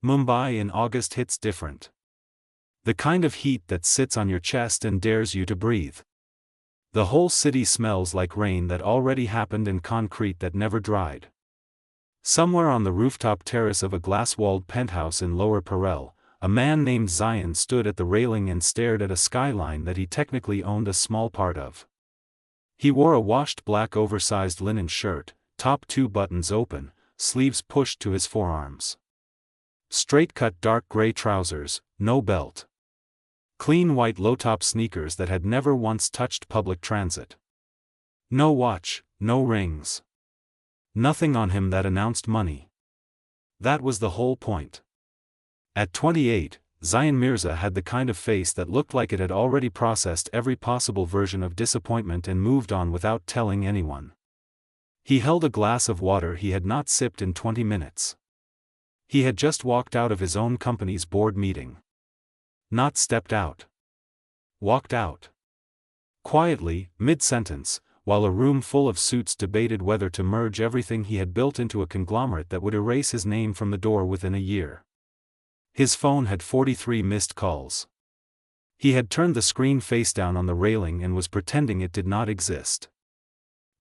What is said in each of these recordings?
Mumbai in August hits different. The kind of heat that sits on your chest and dares you to breathe. The whole city smells like rain that already happened and concrete that never dried. Somewhere on the rooftop terrace of a glass-walled penthouse in Lower Parel, a man named Zayan stood at the railing and stared at a skyline that he technically owned a small part of. He wore a washed black oversized linen shirt, top 2 buttons open, sleeves pushed to his forearms. Straight-cut dark gray trousers, no belt. Clean white low-top sneakers that had never once touched public transit. No watch, no rings. Nothing on him that announced money. That was the whole point. At 28, Zayan Mirza had the kind of face that looked like it had already processed every possible version of disappointment and moved on without telling anyone. He held a glass of water he had not sipped in 20 minutes. He had just walked out of his own company's board meeting. Not stepped out. Walked out. Quietly, mid-sentence, while a room full of suits debated whether to merge everything he had built into a conglomerate that would erase his name from the door within a year. His phone had 43 missed calls. He had turned the screen face down on the railing and was pretending it did not exist.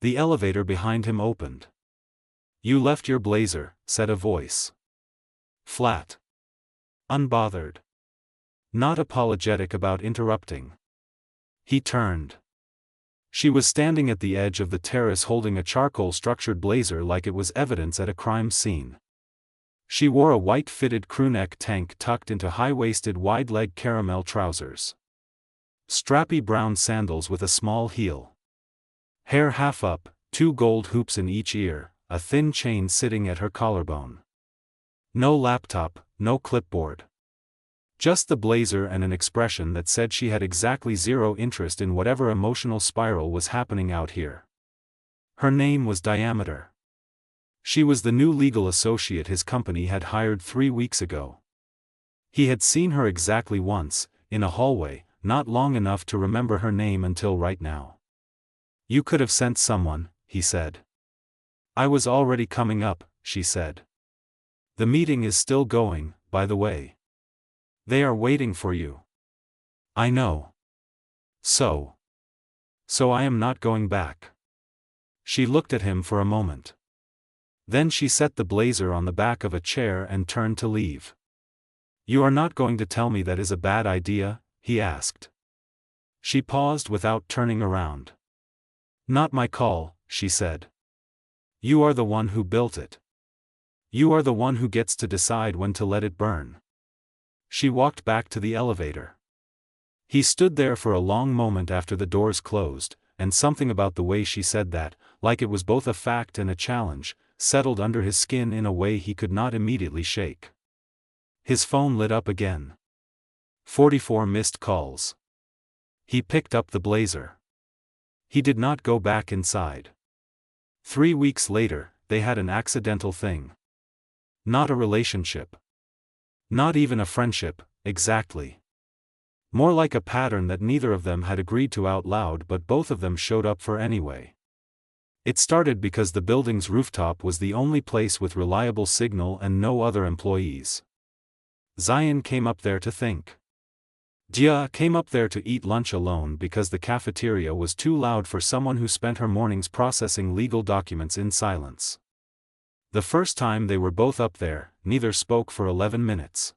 The elevator behind him opened. "You left your blazer," said a voice. Flat. Unbothered. Not apologetic about interrupting. He turned. She was standing at the edge of the terrace holding a charcoal-structured blazer like it was evidence at a crime scene. She wore a white-fitted crewneck tank tucked into high-waisted wide-leg caramel trousers. Strappy brown sandals with a small heel. Hair half up, 2 gold hoops in each ear, a thin chain sitting at her collarbone. No laptop, no clipboard. Just the blazer and an expression that said she had exactly zero interest in whatever emotional spiral was happening out here. Her name was Diameter. She was the new legal associate his company had hired 3 weeks ago. He had seen her exactly once, in a hallway, not long enough to remember her name until right now. "You could have sent someone," he said. "I was already coming up," she said. "The meeting is still going, by the way. They are waiting for you." "I know. So I am not going back." She looked at him for a moment. Then she set the blazer on the back of a chair and turned to leave. "You are not going to tell me that is a bad idea?" he asked. She paused without turning around. "Not my call," she said. "You are the one who built it. You are the one who gets to decide when to let it burn." She walked back to the elevator. He stood there for a long moment after the doors closed, and something about the way she said that, like it was both a fact and a challenge, settled under his skin in a way he could not immediately shake. His phone lit up again. 44 missed calls. He picked up the blazer. He did not go back inside. 3 weeks later, they had an accidental thing. Not a relationship. Not even a friendship, exactly. More like a pattern that neither of them had agreed to out loud but both of them showed up for anyway. It started because the building's rooftop was the only place with reliable signal and no other employees. Zayan came up there to think. Dia came up there to eat lunch alone because the cafeteria was too loud for someone who spent her mornings processing legal documents in silence. The first time they were both up there, neither spoke for 11 minutes.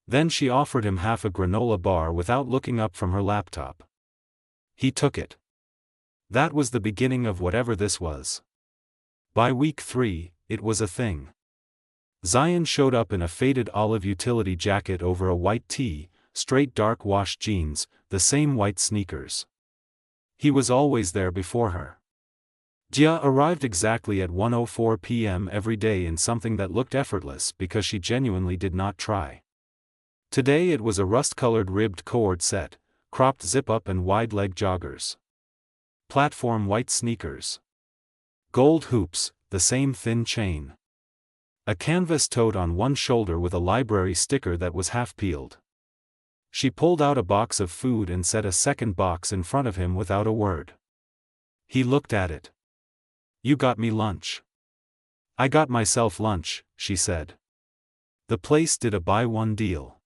Then she offered him half a granola bar without looking up from her laptop. He took it. That was the beginning of whatever this was. By week 3, it was a thing. Zayan showed up in a faded olive utility jacket over a white tee, straight dark wash jeans, the same white sneakers. He was always there before her. Jia arrived exactly at 1:04 p.m. every day in something that looked effortless because she genuinely did not try. Today it was a rust-colored ribbed cord set, cropped zip-up and wide-leg joggers. Platform white sneakers. Gold hoops, the same thin chain. A canvas tote on one shoulder with a library sticker that was half peeled. She pulled out a box of food and set a second box in front of him without a word. He looked at it. "You got me lunch." "I got myself lunch," she said. The place did a buy-one deal.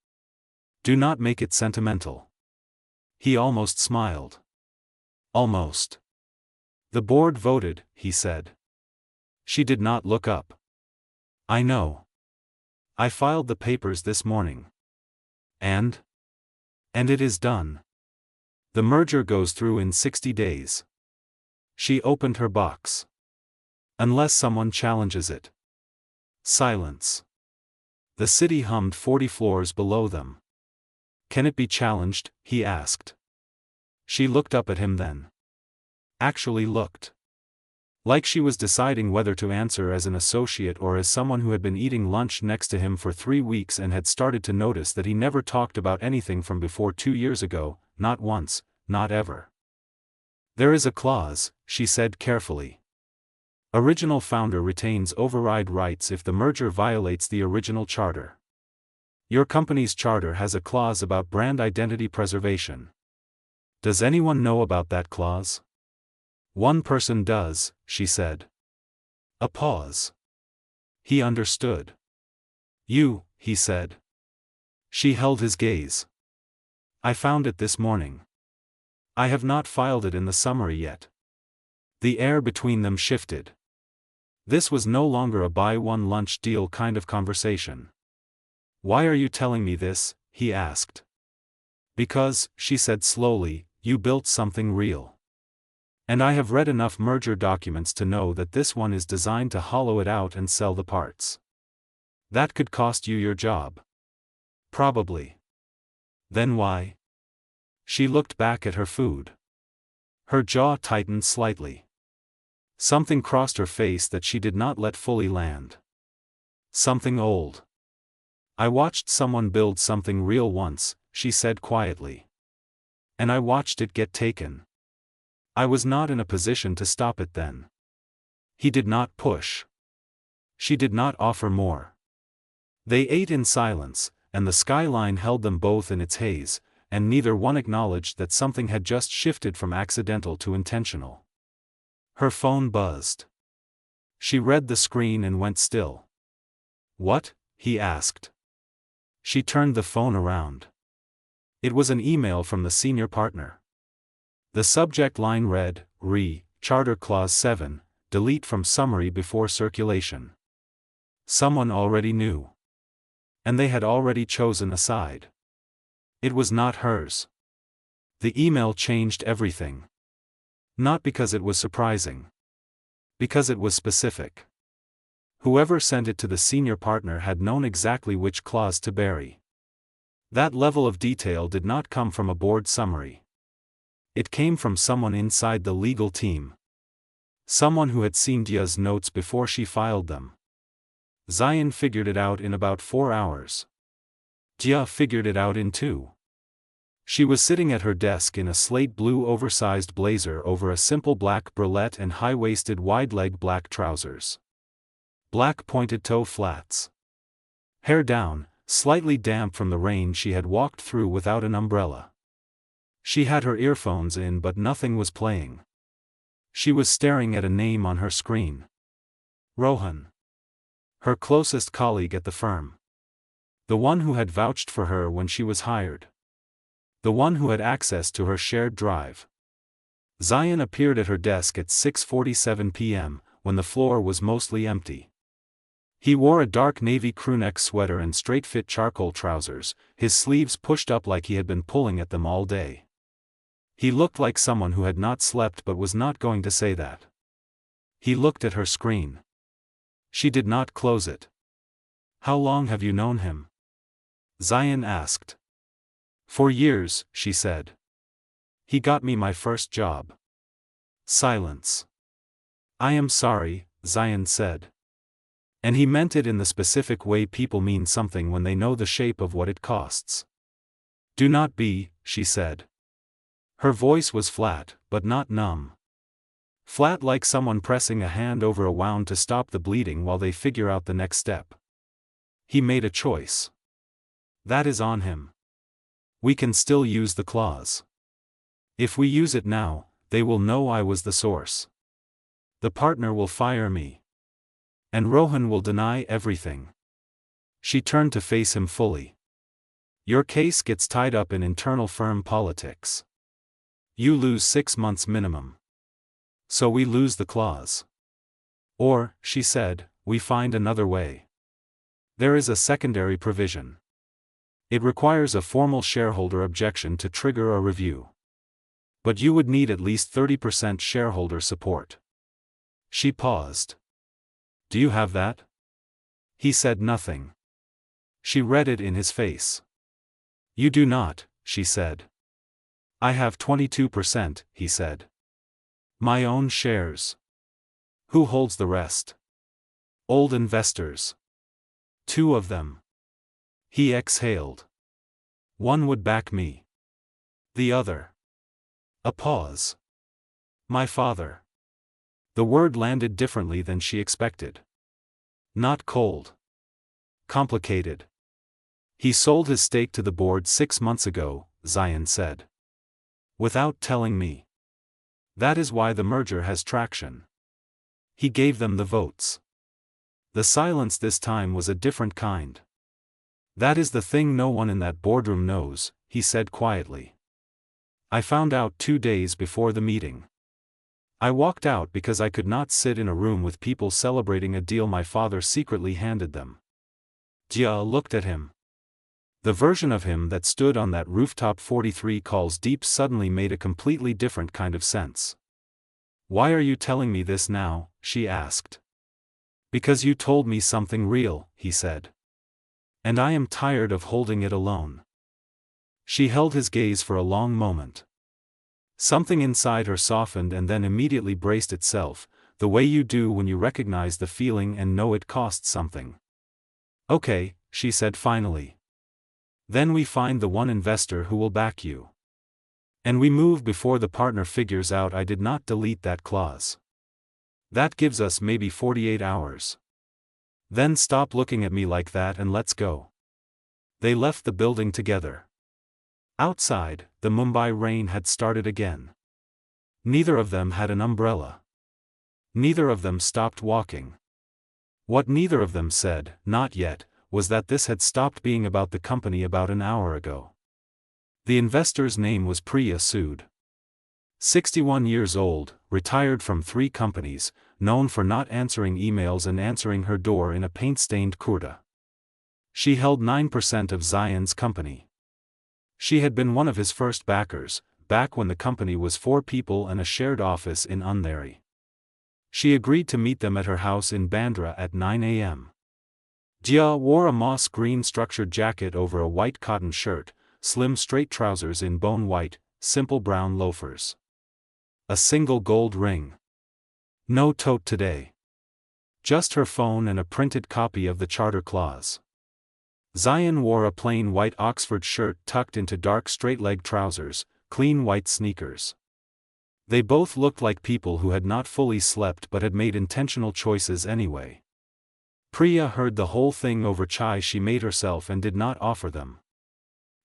Do not make it sentimental. He almost smiled. Almost. The board voted, he said. She did not look up. I know. I filed the papers this morning. And it is done. The merger goes through in 60 days. She opened her box. Unless someone challenges it. Silence. The city hummed 40 floors below them. Can it be challenged? He asked. She looked up at him then. Actually looked. Like she was deciding whether to answer as an associate or as someone who had been eating lunch next to him for 3 weeks and had started to notice that he never talked about anything from before 2 years ago, not once, not ever. There is a clause, she said carefully. Original founder retains override rights if the merger violates the original charter. Your company's charter has a clause about brand identity preservation. Does anyone know about that clause? One person does, she said. A pause. He understood. You, he said. She held his gaze. I found it this morning. I have not filed it in the summary yet. The air between them shifted. This was no longer a buy-one lunch deal kind of conversation. Why are you telling me this? He asked. Because, she said slowly, you built something real. And I have read enough merger documents to know that this one is designed to hollow it out and sell the parts. That could cost you your job. Probably. Then why? She looked back at her food. Her jaw tightened slightly. Something crossed her face that she did not let fully land. Something old. I watched someone build something real once, she said quietly. And I watched it get taken. I was not in a position to stop it then. He did not push. She did not offer more. They ate in silence, and the skyline held them both in its haze, and neither one acknowledged that something had just shifted from accidental to intentional. Her phone buzzed. She read the screen and went still. What? He asked. She turned the phone around. It was an email from the senior partner. The subject line read, Charter Clause 7, delete from summary before circulation. Someone already knew. And they had already chosen a side. It was not hers. The email changed everything. Not because it was surprising. Because it was specific. Whoever sent it to the senior partner had known exactly which clause to bury. That level of detail did not come from a board summary. It came from someone inside the legal team. Someone who had seen Dia's notes before she filed them. Zayan figured it out in about 4 hours. Dia figured it out in 2. She was sitting at her desk in a slate blue oversized blazer over a simple black bralette and high-waisted wide-leg black trousers. Black pointed-toe flats. Hair down, slightly damp from the rain she had walked through without an umbrella. She had her earphones in but nothing was playing. She was staring at a name on her screen. Rohan. Her closest colleague at the firm. The one who had vouched for her when she was hired. The one who had access to her shared drive. Zayan appeared at her desk at 6:47 p.m., when the floor was mostly empty. He wore a dark navy crewneck sweater and straight-fit charcoal trousers, his sleeves pushed up like he had been pulling at them all day. He looked like someone who had not slept but was not going to say that. He looked at her screen. She did not close it. How long have you known him? Zayan asked. For years, she said. He got me my first job. Silence. I am sorry, Zayan said. And he meant it in the specific way people mean something when they know the shape of what it costs. Do not be, she said. Her voice was flat, but not numb. Flat like someone pressing a hand over a wound to stop the bleeding while they figure out the next step. He made a choice. That is on him. We can still use the clause. If we use it now, they will know I was the source. The partner will fire me. And Rohan will deny everything. She turned to face him fully. Your case gets tied up in internal firm politics. You lose 6 months minimum. So we lose the clause. Or, she said, we find another way. There is a secondary provision. It requires a formal shareholder objection to trigger a review. But you would need at least 30% shareholder support. She paused. Do you have that? He said nothing. She read it in his face. You do not, she said. I have 22%, he said. My own shares. Who holds the rest? Old investors. 2 of them. He exhaled. One would back me. The other. A pause. My father. The word landed differently than she expected. Not cold. Complicated. He sold his stake to the board 6 months ago, Zayan said. Without telling me. That is why the merger has traction. He gave them the votes. The silence this time was a different kind. That is the thing no one in that boardroom knows, he said quietly. I found out 2 days before the meeting. I walked out because I could not sit in a room with people celebrating a deal my father secretly handed them. Jia looked at him. The version of him that stood on that rooftop 43 calls deep suddenly made a completely different kind of sense. Why are you telling me this now? She asked. Because you told me something real, he said. And I am tired of holding it alone. She held his gaze for a long moment. Something inside her softened and then immediately braced itself, the way you do when you recognize the feeling and know it costs something. Okay, she said finally. Then we find the one investor who will back you. And we move before the partner figures out I did not delete that clause. That gives us maybe 48 hours. Then stop looking at me like that and let's go. They left the building together. Outside, the Mumbai rain had started again. Neither of them had an umbrella. Neither of them stopped walking. What neither of them said, not yet, was that this had stopped being about the company about an hour ago. The investor's name was Priya Sood. 61 years old, retired from 3 companies, known for not answering emails and answering her door in a paint-stained kurta. She held 9% of Zayan's company. She had been one of his first backers, back when the company was 4 people and a shared office in Andheri. She agreed to meet them at her house in Bandra at 9 a.m. Jia wore a moss green structured jacket over a white cotton shirt, slim straight trousers in bone white, simple brown loafers. A single gold ring. No tote today. Just her phone and a printed copy of the charter clause. Zayan wore a plain white Oxford shirt tucked into dark straight-leg trousers, clean white sneakers. They both looked like people who had not fully slept but had made intentional choices anyway. Priya heard the whole thing over chai she made herself and did not offer them.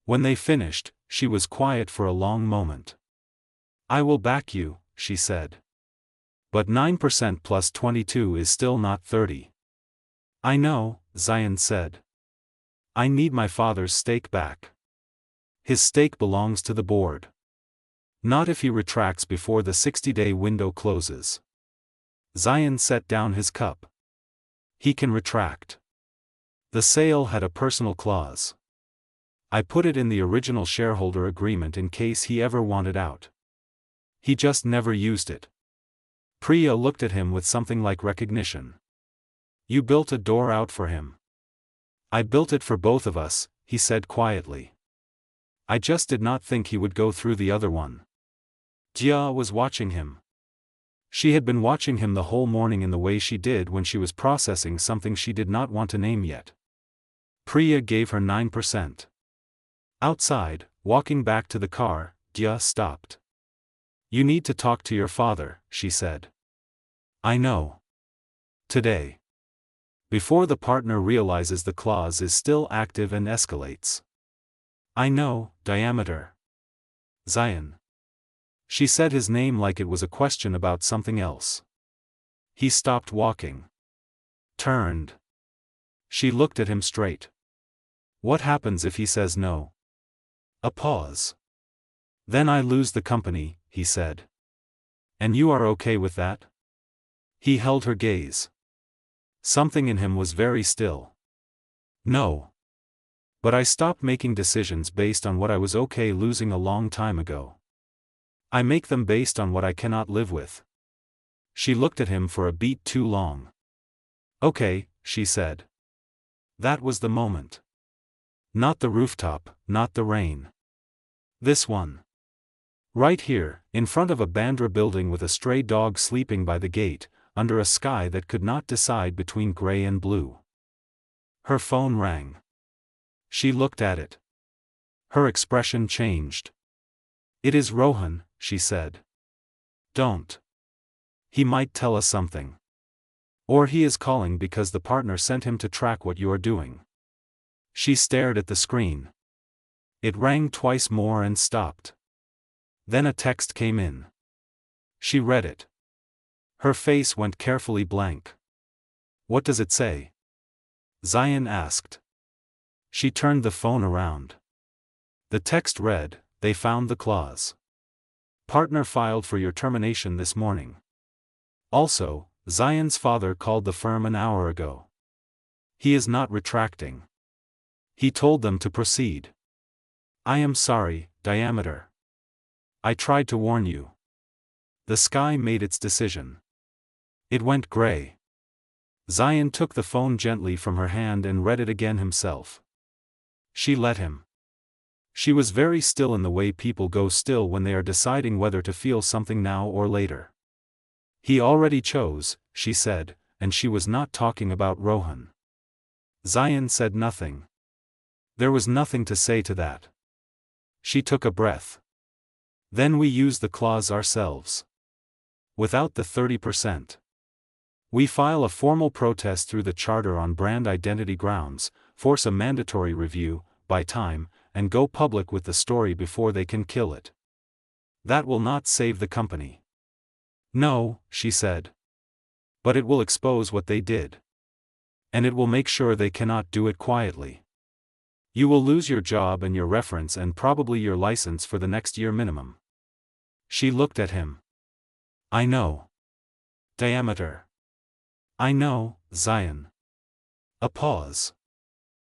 When they finished, she was quiet for a long moment. I will back you, she said. But 9% plus 22 is still not 30. I know, Zayan said. I need my father's stake back. His stake belongs to the board. Not if he retracts before the 60-day window closes. Zayan set down his cup. He can retract. The sale had a personal clause. I put it in the original shareholder agreement in case he ever wanted out. He just never used it. Priya looked at him with something like recognition. You built a door out for him. I built it for both of us, he said quietly. I just did not think he would go through the other one. Jia was watching him. She had been watching him the whole morning in the way she did when she was processing something she did not want to name yet. Priya gave her 9%. Outside, walking back to the car, Jia stopped. You need to talk to your father, she said. I know. Today. Before the partner realizes the clause is still active and escalates. I know, diameter. Zayan. She said his name like it was a question about something else. He stopped walking. Turned. She looked at him straight. What happens if he says no? A pause. Then I lose the company, he said. And you are okay with that? He held her gaze. Something in him was very still. No. But I stopped making decisions based on what I was okay losing a long time ago. I make them based on what I cannot live with. She looked at him for a beat too long. Okay, she said. That was the moment. Not the rooftop, not the rain. This one. Right here, in front of a Bandra building with a stray dog sleeping by the gate, under a sky that could not decide between gray and blue. Her phone rang. She looked at it. Her expression changed. It is Rohan, she said. Don't. He might tell us something. Or he is calling because the partner sent him to track what you are doing. She stared at the screen. It rang twice more and stopped. Then a text came in. She read it. Her face went carefully blank. What does it say? Zayan asked. She turned the phone around. The text read, they found the clause. Partner filed for your termination this morning. Also, Zayan's father called the firm an hour ago. He is not retracting. He told them to proceed. I am sorry, Diameter. I tried to warn you. The sky made its decision. It went gray. Zayan took the phone gently from her hand and read it again himself. She let him. She was very still in the way people go still when they are deciding whether to feel something now or later. He already chose, she said, and she was not talking about Rohan. Zayan said nothing. There was nothing to say to that. She took a breath. Then we use the clause ourselves. Without the 30%. We file a formal protest through the charter on brand identity grounds, force a mandatory review, buy time, and go public with the story before they can kill it. That will not save the company. No, she said. But it will expose what they did. And it will make sure they cannot do it quietly. You will lose your job and your reference and probably your license for the next year minimum. She looked at him. I know. Diameter. I know, Zayan. A pause.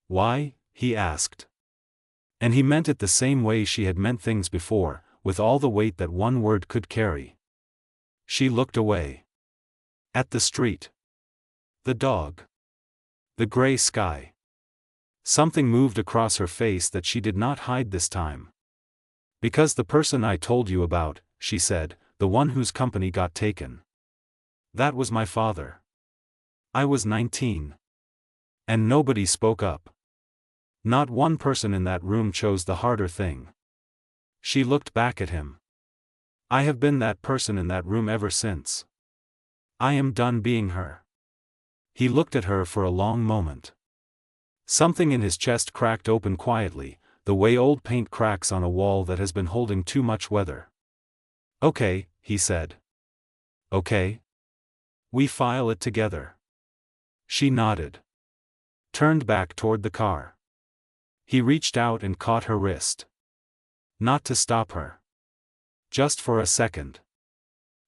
Why? He asked. And he meant it the same way she had meant things before, with all the weight that one word could carry. She looked away. At the street. The dog. The gray sky. Something moved across her face that she did not hide this time. Because the person I told you about, she said, the one whose company got taken. That was my father. I was 19. And nobody spoke up. Not one person in that room chose the harder thing. She looked back at him. I have been that person in that room ever since. I am done being her. He looked at her for a long moment. Something in his chest cracked open quietly, the way old paint cracks on a wall that has been holding too much weather. Okay, he said. Okay? We file it together. She nodded. Turned back toward the car. He reached out and caught her wrist. Not to stop her. Just for a second.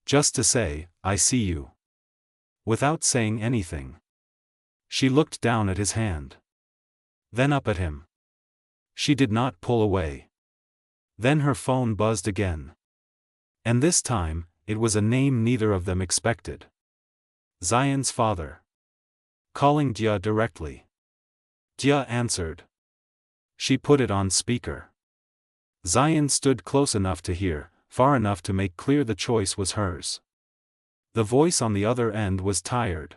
Just to say, I see you. Without saying anything. She looked down at his hand. Then up at him. She did not pull away. Then her phone buzzed again. And this time, it was a name neither of them expected. Zayan's father. Calling Dia directly. Dia answered. She put it on speaker. Zayan stood close enough to hear, far enough to make clear the choice was hers. The voice on the other end was tired.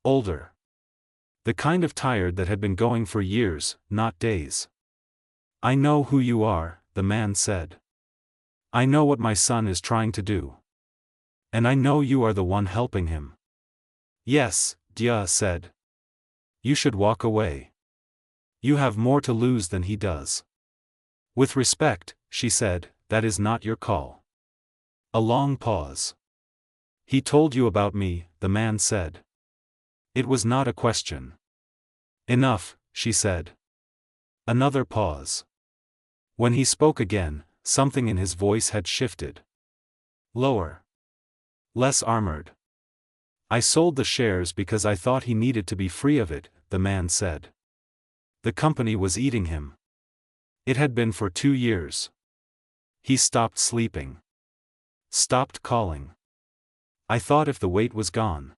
Older. The kind of tired that had been going for years, not days. I know who you are, the man said. I know what my son is trying to do. And I know you are the one helping him. Yes, Dia said. You should walk away. You have more to lose than he does. With respect, she said, that is not your call. A long pause. He told you about me, the man said. It was not a question. Enough, she said. Another pause. When he spoke again, something in his voice had shifted. Lower. Less armored. I sold the shares because I thought he needed to be free of it, the man said. The company was eating him. It had been for 2 years. He stopped sleeping. Stopped calling. I thought if the weight was gone.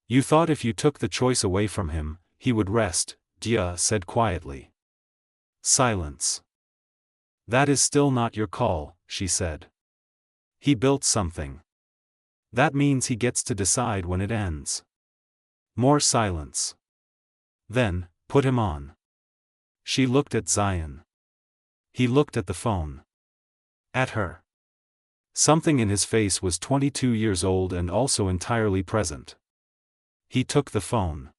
You thought if you took the choice away from him, he would rest, Dia said quietly. Silence. That is still not your call, she said. He built something. That means he gets to decide when it ends. More silence. Then, put him on. She looked at Zayan. He looked at the phone. At her. Something in his face was 22 years old and also entirely present. He took the phone.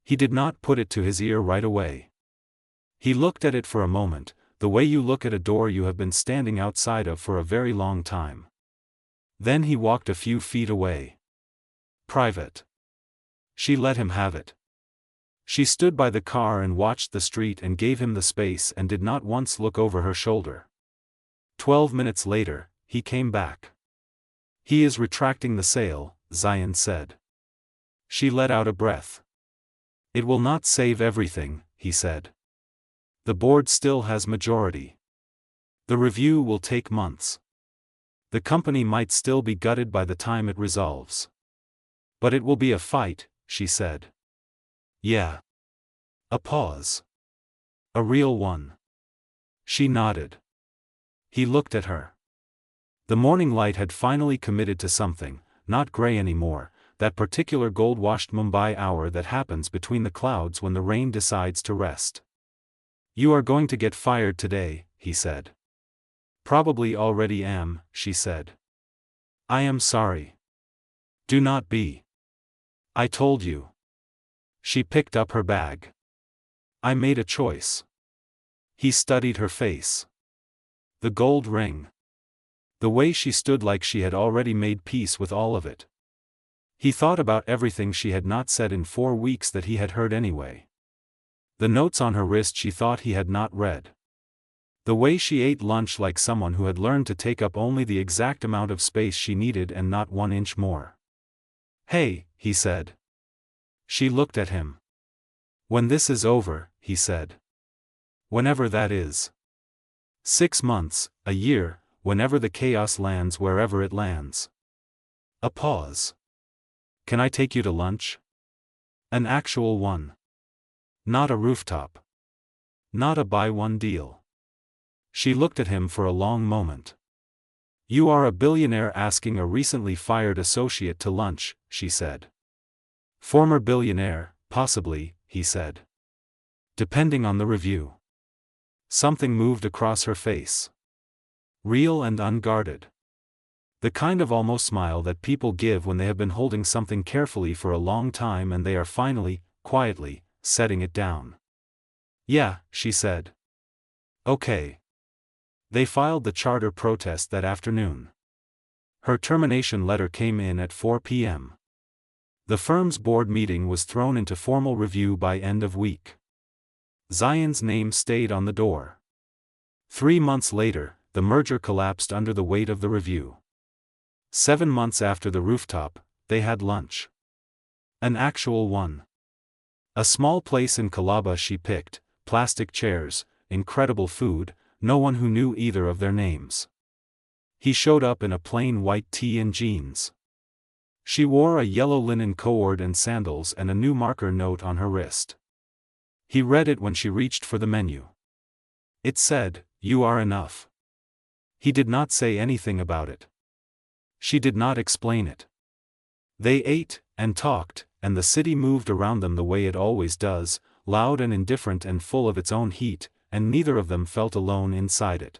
He did not put it to his ear right away. He looked at it for a moment, the way you look at a door you have been standing outside of for a very long time. Then he walked a few feet away. Private. She let him have it. She stood by the car and watched the street and gave him the space and did not once look over her shoulder. 12 minutes later, he came back. He is retracting the sale, Zayan said. She let out a breath. It will not save everything, he said. The board still has majority. The review will take months. The company might still be gutted by the time it resolves. But it will be a fight, she said. Yeah. A pause. A real one. She nodded. He looked at her. The morning light had finally committed to something, not gray anymore, that particular gold-washed Mumbai hour that happens between the clouds when the rain decides to rest. You are going to get fired today, he said. Probably already am, she said. I am sorry. Do not be. I told you. She picked up her bag. I made a choice. He studied her face. The gold ring. The way she stood like she had already made peace with all of it. He thought about everything she had not said in 4 weeks that he had heard anyway. The notes on her wrist she thought he had not read. The way she ate lunch like someone who had learned to take up only the exact amount of space she needed and not 1 inch more. Hey, he said. She looked at him. When this is over, he said. Whenever that is. 6 months, a year, whenever the chaos lands wherever it lands. A pause. Can I take you to lunch? An actual one. Not a rooftop. Not a buy-one deal. She looked at him for a long moment. You are a billionaire asking a recently fired associate to lunch, she said. Former billionaire, possibly, he said. Depending on the review. Something moved across her face. Real and unguarded. The kind of almost smile that people give when they have been holding something carefully for a long time and they are finally, quietly, setting it down. Yeah, she said. Okay. They filed the charter protest that afternoon. Her termination letter came in at 4 p.m. The firm's board meeting was thrown into formal review by end of week. Zayan's name stayed on the door. 3 months later, the merger collapsed under the weight of the review. 7 months after the rooftop, they had lunch. An actual one. A small place in Colaba she picked, plastic chairs, incredible food, no one who knew either of their names. He showed up in a plain white tee and jeans. She wore a yellow linen cord and sandals and a new marker note on her wrist. He read it when she reached for the menu. It said, "You are enough." He did not say anything about it. She did not explain it. They ate, and talked, and the city moved around them the way it always does, loud and indifferent and full of its own heat, and neither of them felt alone inside it.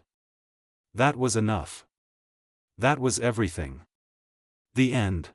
That was enough. That was everything. The end.